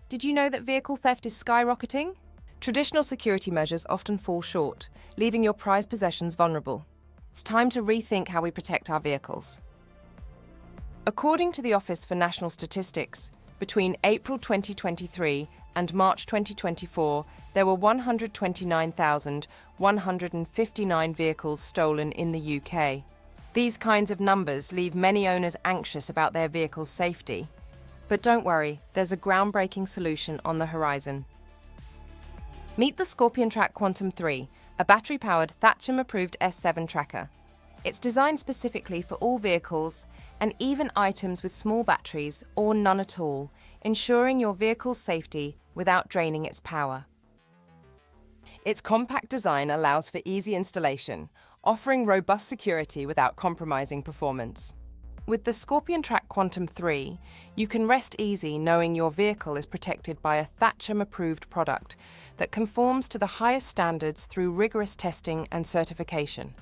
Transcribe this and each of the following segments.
Did you know that vehicle theft is skyrocketing? Traditional security measures often fall short, leaving your prized possessions vulnerable. It's time to rethink how we protect our vehicles. According to the Office for National Statistics, between April 2023 and March 2024, there were 129,159 vehicles stolen in the UK. These kinds of numbers leave many owners anxious about their vehicle's safety. But don't worry, there's a groundbreaking solution on the horizon. Meet the ScorpionTrack Quantum 3, a battery-powered Thatcham-approved S7 tracker. It's designed specifically for all vehicles and even items with small batteries or none at all, ensuring your vehicle's safety without draining its power. Its compact design allows for easy installation, offering robust security without compromising performance. With the ScorpionTrack Quantum 3, you can rest easy knowing your vehicle is protected by a Thatcham-approved product that conforms to the highest standards through rigorous testing and certification,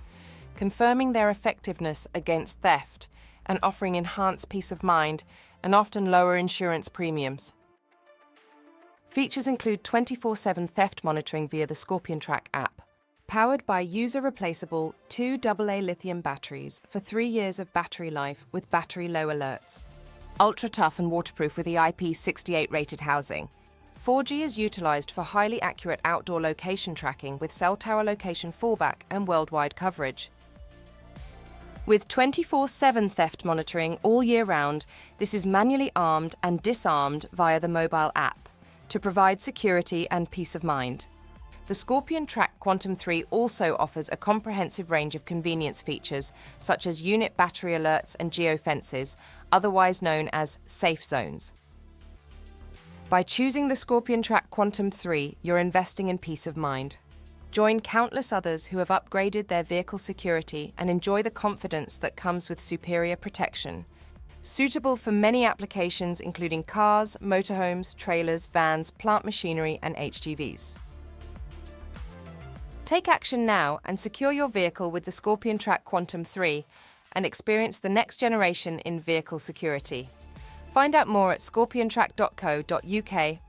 confirming their effectiveness against theft and offering enhanced peace of mind and often lower insurance premiums. Features include 24/7 theft monitoring via the ScorpionTrack app, powered by user-replaceable 2 AA lithium batteries for 3 years of battery life with battery low alerts. Ultra-tough and waterproof with the IP68 rated housing. 4G is utilised for highly accurate outdoor location tracking with cell tower location fallback and worldwide coverage. With 24/7 theft monitoring all year round, this is manually armed and disarmed via the mobile app to provide security and peace of mind. The ScorpionTrack Quantum 3 also offers a comprehensive range of convenience features such as unit battery alerts and geofences, otherwise known as safe zones. By choosing the ScorpionTrack Quantum 3, you're investing in peace of mind. Join countless others who have upgraded their vehicle security and enjoy the confidence that comes with superior protection. Suitable for many applications including cars, motorhomes, trailers, vans, plant machinery and HGVs. Take action now and secure your vehicle with the ScorpionTrack Quantum 3 and experience the next generation in vehicle security. Find out more at scorpiontrack.co.uk